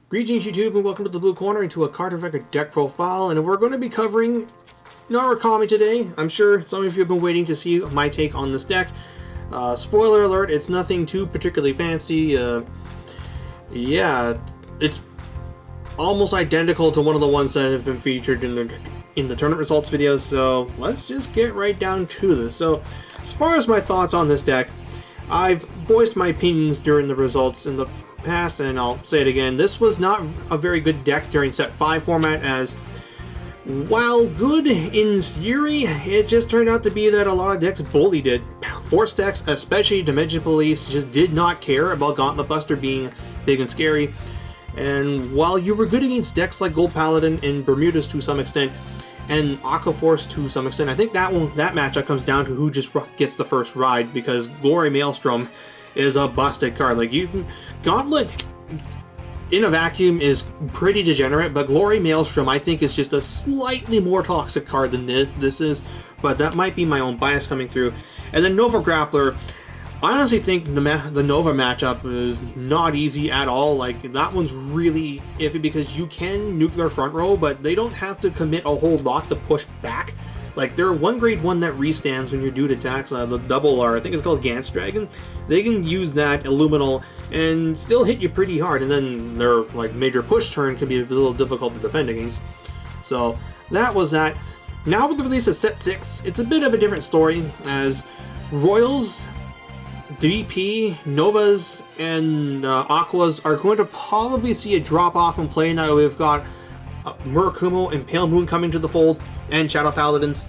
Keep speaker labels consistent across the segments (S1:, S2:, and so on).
S1: Greetings YouTube and welcome to the Blue Corner into a Cardfight deck profile, and we're going to be covering Narukami today. I'm sure some of you have been waiting to see my take on this deck. Spoiler alert, it's nothing too particularly fancy. Yeah, it's almost identical to one of the ones that have been featured in the tournament results videos, so let's just get right down to this. So, as far as my thoughts on this deck, I've voiced my opinions during the results in the past, and I'll say it again. This was not a very good deck during set 5 format, as while good in theory, it just turned out to be that a lot of decks bullied it. Force decks, especially Dimension Police, just did not care about Gauntlet Buster being big and scary. And while you were good against decks like Gold Paladin and Bermudas to some extent, and Aqua Force to some extent, I think that matchup comes down to who just gets the first ride, because Glory Maelstrom is a busted card. Like, Gauntlet in a vacuum is pretty degenerate, but Glory Maelstrom I think is just a slightly more toxic card than this is, but that might be my own bias coming through. And then Nova Grappler, I honestly think the Nova matchup is not easy at all. Like, that one's really iffy because you can nuclear front row, but they don't have to commit a whole lot to push back. Like, they're one grade 1 that restands when your dude attacks the double R, I think it's called Gantz Dragon. They can use that Illuminal and still hit you pretty hard, and then their like major push turn can be a little difficult to defend against. So that was that. Now with the release of set 6, it's a bit of a different story, as Royals, DP, Novas, and Aquas are going to probably see a drop off in play now. We've got Murakumo and Pale Moon coming to the fold, and Shadow Paladins.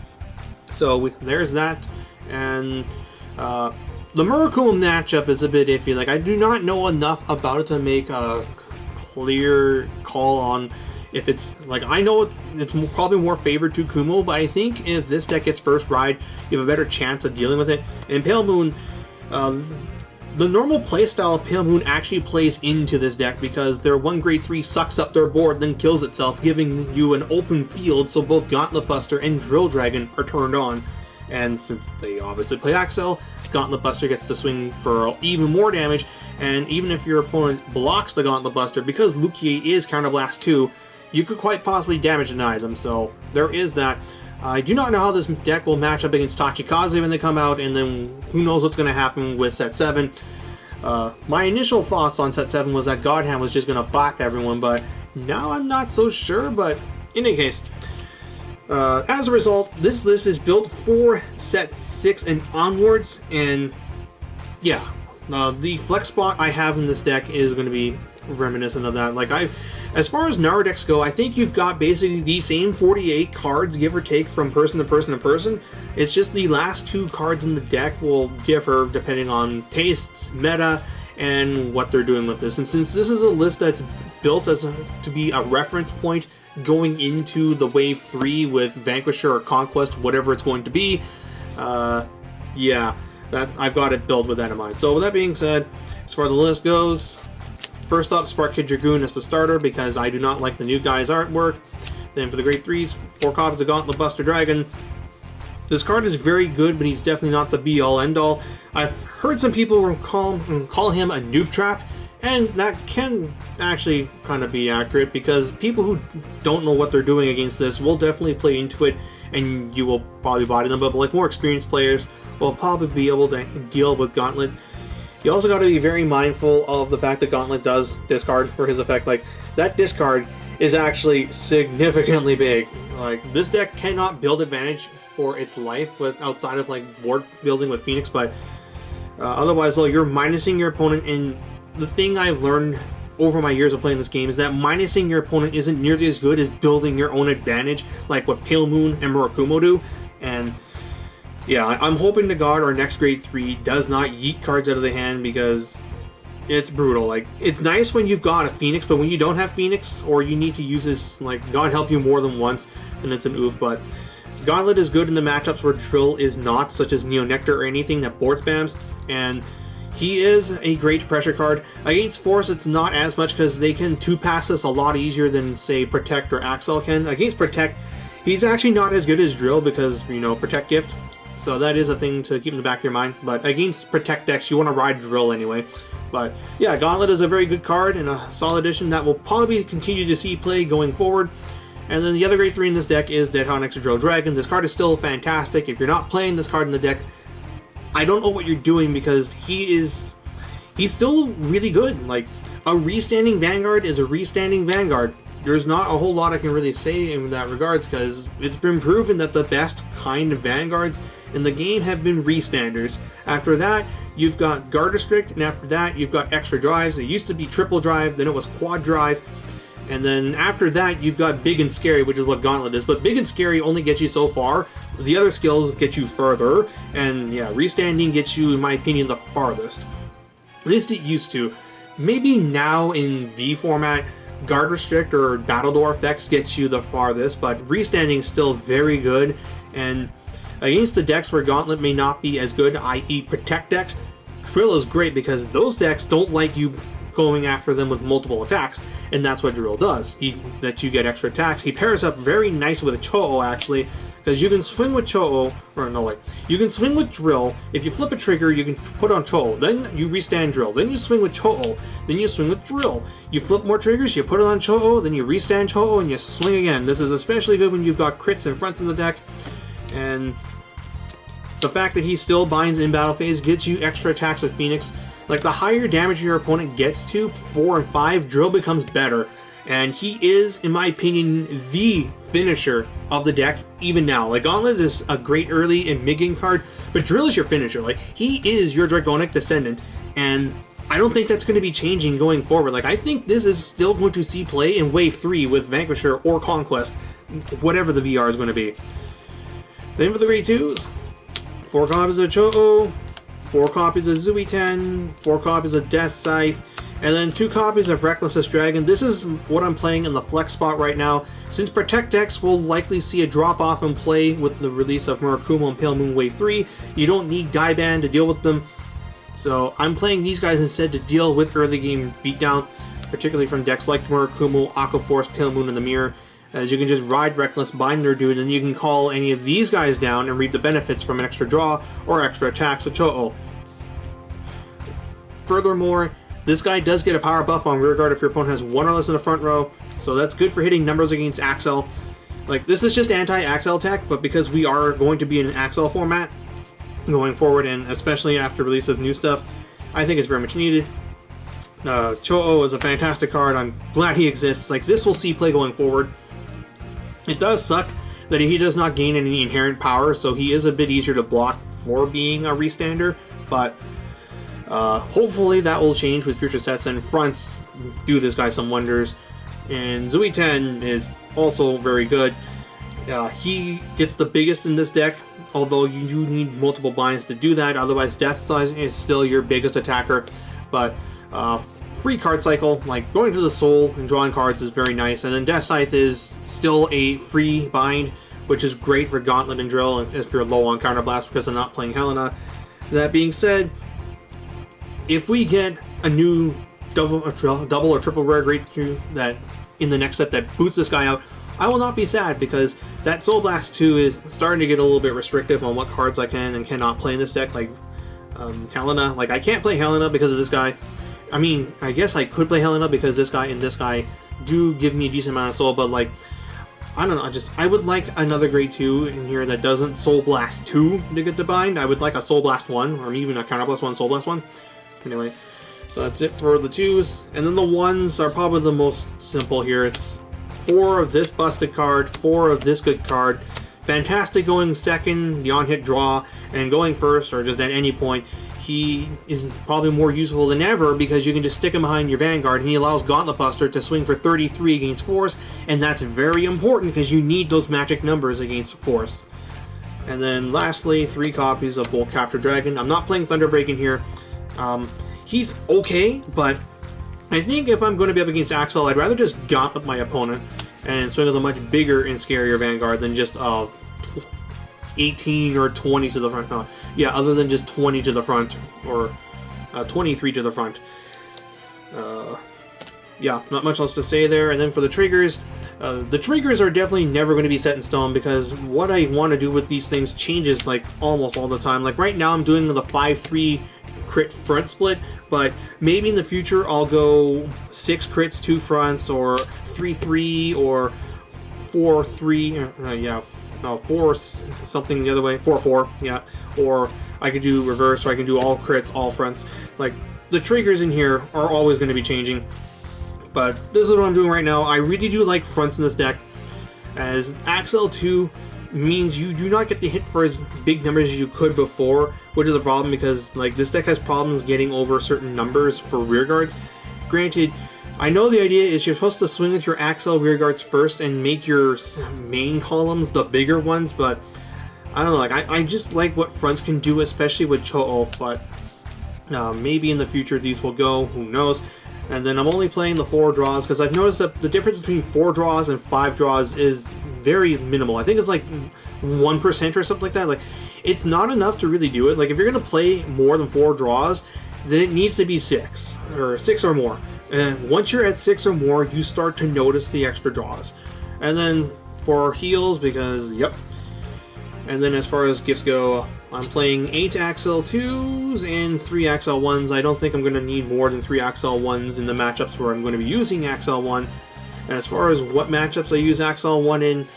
S1: So there's that. And the Murakumo matchup is a bit iffy. Like, I do not know enough about it to make a clear call on if it's, like, I know it's probably more favored to Kumo, but I think if this deck gets first ride, you have a better chance of dealing with it. And Pale Moon, the normal playstyle of Pale Moon actually plays into this deck because their 1 grade 3 sucks up their board, then kills itself, giving you an open field so both Gauntlet Buster and Drill Dragon are turned on. And since they obviously play Axel, Gauntlet Buster gets to swing for even more damage, and even if your opponent blocks the Gauntlet Buster, because Lukier is Counterblast 2, you could quite possibly damage deny them, so there is that. I do not know how this deck will match up against Tachikaze when they come out, and then who knows what's going to happen with set 7. My initial thoughts on set 7 was that Godhand was just going to bop everyone, but now I'm not so sure. But in any case, as a result, this list is built for set 6 and onwards, and yeah, the flex spot I have in this deck is going to be reminiscent of that. Like, as far as Naru decks go, I think you've got basically the same 48 cards, give or take, from person to person to person. It's just the last 2 cards in the deck will differ depending on tastes, meta, and what they're doing with this. And since this is a list that's built to be a reference point going into the Wave 3 with Vanquisher or Conquest, whatever it's going to be, yeah, that I've got it built with that in mind. So with that being said, as far as the list goes, first up, Spark Kid Dragoon is the starter because I do not like the new guy's artwork. Then for the grade 3s, 4 copies of Gauntlet Buster Dragon. This card is very good, but he's definitely not the be-all, end-all. I've heard some people call him a noob trap, and that can actually kind of be accurate, because people who don't know what they're doing against this will definitely play into it, and you will probably body them, but like more experienced players will probably be able to deal with Gauntlet. You also got to be very mindful of the fact that Gauntlet does discard for his effect. Like, that discard is actually significantly big. Like, this deck cannot build advantage for its life outside of like board building with Phoenix, but otherwise, though, you're minusing your opponent. And the thing I've learned over my years of playing this game is that minusing your opponent isn't nearly as good as building your own advantage, like what Pale Moon and Murakumo do. And yeah, I'm hoping to God our next grade 3 does not yeet cards out of the hand, because it's brutal. Like, it's nice when you've got a Phoenix, but when you don't have Phoenix, or you need to use this, like, God help you more than once, then it's an oof. But Gauntlet is good in the matchups where Drill is not, such as Neo Nectar or anything that board spams, and he is a great pressure card. Against Force, it's not as much because they can 2-pass this a lot easier than, say, Protect or Axel can. Against Protect, he's actually not as good as Drill because, you know, Protect Gift. So that is a thing to keep in the back of your mind. But against Protect decks, you want to ride Drill anyway. But yeah, Gauntlet is a very good card and a solid addition that will probably continue to see play going forward. And then the other great 3 in this deck is Dead Hot Extra Drill Dragon. This card is still fantastic. If you're not playing this card in the deck, I don't know what you're doing, because he's still really good. Like, a restanding Vanguard is a restanding Vanguard. There's not a whole lot I can really say in that regards, because it's been proven that the best kind of Vanguards in the game have been restanders. After that, you've got Guard Restrict, and after that, you've got Extra Drives. It used to be Triple Drive, then it was Quad Drive. And then after that, you've got Big and Scary, which is what Gauntlet is. But Big and Scary only gets you so far. The other skills get you further. And yeah, restanding gets you, in my opinion, the farthest. At least it used to. Maybe now in V format, Guard Restrict or Battledore effects gets you the farthest. But restanding is still very good. And against the decks where Gauntlet may not be as good, i.e. Protect decks, Drill is great, because those decks don't like you going after them with multiple attacks, and that's what Drill does. He lets you get extra attacks. He pairs up very nice with Cho-Oh, actually, because you can swing with Cho-Oh, or no, wait, you can swing with Drill. If you flip a trigger, you can put on Cho-Oh, then you restand Drill, then you swing with Cho-Oh, then you swing with Drill. You flip more triggers, you put it on Cho-Oh, then you restand Cho-Oh, and you swing again. This is especially good when you've got crits in front of the deck, and the fact that he still binds in battle phase gets you extra attacks with Phoenix. Like, the higher damage your opponent gets to, 4 and 5, Drill becomes better. And he is, in my opinion, the finisher of the deck, even now. Like, Gauntlet is a great early and mid-game card, but Drill is your finisher. Like, he is your Draconic Descendant, and I don't think that's going to be changing going forward. Like, I think this is still going to see play in Wave 3 with Vanquisher or Conquest, whatever the VR is going to be. Then for the Grade 2s, 4 copies of Cho-Oh, 4 copies of Zui-Ten, 4 copies of Death Scythe, and then 2 copies of Reckless Dragon. This is what I'm playing in the flex spot right now. Since Protect decks will likely see a drop-off in play with the release of Murakumo and Pale Moon Wave 3, you don't need Gaiban to deal with them. So I'm playing these guys instead to deal with early game beatdown, particularly from decks like Murakumo, Aqua Force, Pale Moon, and the Mirror. As you can just ride Reckless, bind their dude, and you can call any of these guys down and reap the benefits from an extra draw or extra attacks with Cho-Oh. Furthermore, this guy does get a power buff on rearguard if your opponent has 1 or less in the front row, so that's good for hitting numbers against Axel. Like, this is just anti-Axel tech, but because we are going to be in an Axel format going forward, and especially after release of new stuff, I think it's very much needed. Cho-Oh is a fantastic card. I'm glad he exists. Like, this will see play going forward. It does suck that he does not gain any inherent power, so he is a bit easier to block for being a restander, but hopefully that will change with future sets, and fronts do this guy some wonders. And Zui-Ten is also very good. He gets the biggest in this deck, although you do need multiple binds to do that, otherwise Death Scythe is still your biggest attacker. But free card cycle, like going to the soul and drawing cards, is very nice, and then Death Scythe is still a free bind, which is great for Gauntlet and Drill if you're low on Counterblast because I'm not playing Helena. That being said, if we get a new double or triple rare Grade 2 that in the next set that boots this guy out, I will not be sad, because that Soul Blast 2 is starting to get a little bit restrictive on what cards I can and cannot play in this deck. Like Helena, like I can't play Helena because of this guy. I mean, I guess I could play Helena because this guy and this guy do give me a decent amount of soul, but like, I don't know, I would like another Grade 2 in here that doesn't Soul Blast 2 to get the bind. I would like a Soul Blast 1, or even a Counterblast 1, Soul Blast 1. Anyway, so that's it for the 2s. And then the 1s are probably the most simple here. It's 4 of this busted card, 4 of this good card. Fantastic going second, the on-hit draw, and going first, or just at any point. He is probably more useful than ever because you can just stick him behind your Vanguard, and he allows Gauntlet Buster to swing for 33 against Force, and that's very important because you need those magic numbers against Force. And then lastly, 3 copies of Bolt Capture Dragon. I'm not playing Thunderbreak in here. He's okay, but I think if I'm going to be up against Axel, I'd rather just Gauntlet my opponent and swing with a much bigger and scarier Vanguard than just 18 or 20 to the front. No, yeah, other than just 20 to the front, or 23 to the front. Yeah, not much else to say there. And then for the triggers, The triggers are definitely never going to be set in stone because what I want to do with these things changes like almost all the time. Like right now I'm doing the 5-3 crit front split, but maybe in the future I'll go 6 crits, 2 fronts, or 3-3, or 4-3, 4 something the other way, 4-4, yeah, or I could do reverse, or I can do all crits, all fronts. Like, the triggers in here are always going to be changing, but this is what I'm doing right now. I really do like fronts in this deck, as Axel 2 means you do not get to hit for as big numbers as you could before, which is a problem because like this deck has problems getting over certain numbers for rear guards. Granted, I know the idea is you're supposed to swing with your Axel rear guards first and make your main columns the bigger ones, but I don't know, like I just like what fronts can do, especially with Cho'o, but maybe in the future these will go, who knows. And then I'm only playing the 4 draws because I've noticed that the difference between 4 draws and 5 draws is very minimal. I think it's like 1% or something like that. Like, it's not enough to really do it. Like, if you're going to play more than 4 draws, then it needs to be 6 or more. And once you're at 6 or more, you start to notice the extra draws. And then for heals, because, yep. And then as far as gifts go, I'm playing 8 Axel 2s and 3 Axel 1s. I don't think I'm going to need more than 3 Axel 1s in the matchups where I'm going to be using Axel 1. And as far as what matchups I use Axel 1 in,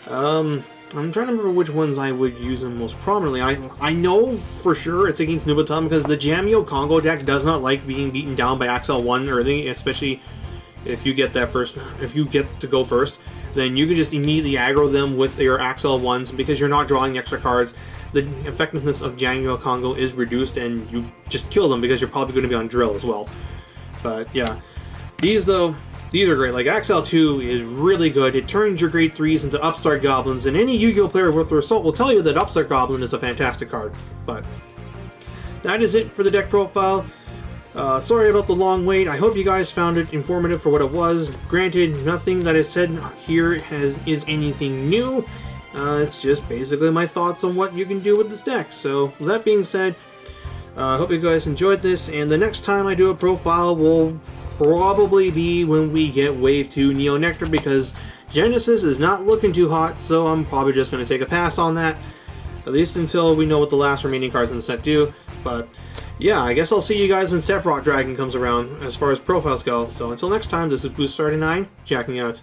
S1: I'm trying to remember which ones I would use them most prominently. I know for sure it's against Nubatum because the Jamio Congo deck does not like being beaten down by Axel 1 early, especially if you get that first. If you get to go first, then you can just immediately aggro them with your Axel 1s because you're not drawing extra cards. The effectiveness of Jamio Congo is reduced and you just kill them because you're probably going to be on drill as well. But yeah, these though, these are great. Like Axel 2 is really good. It turns your grade 3s into Upstart Goblins, and any Yu-Gi-Oh player worth their salt will tell you that Upstart Goblin is a fantastic card. But that is it for the deck profile. Sorry about the long wait. I hope you guys found it informative for what it was. Granted, nothing that is said here is anything new. It's just basically my thoughts on what you can do with this deck. So, with that being said, I hope you guys enjoyed this, and the next time I do a profile will probably be when we get Wave 2 Neo Nectar, because Genesis is not looking too hot, so I'm probably just going to take a pass on that, at least until we know what the last remaining cards in the set do. But yeah, I guess I'll see you guys when Sephiroth Dragon comes around as far as profiles go. So until next time, this is Boost39, jacking out.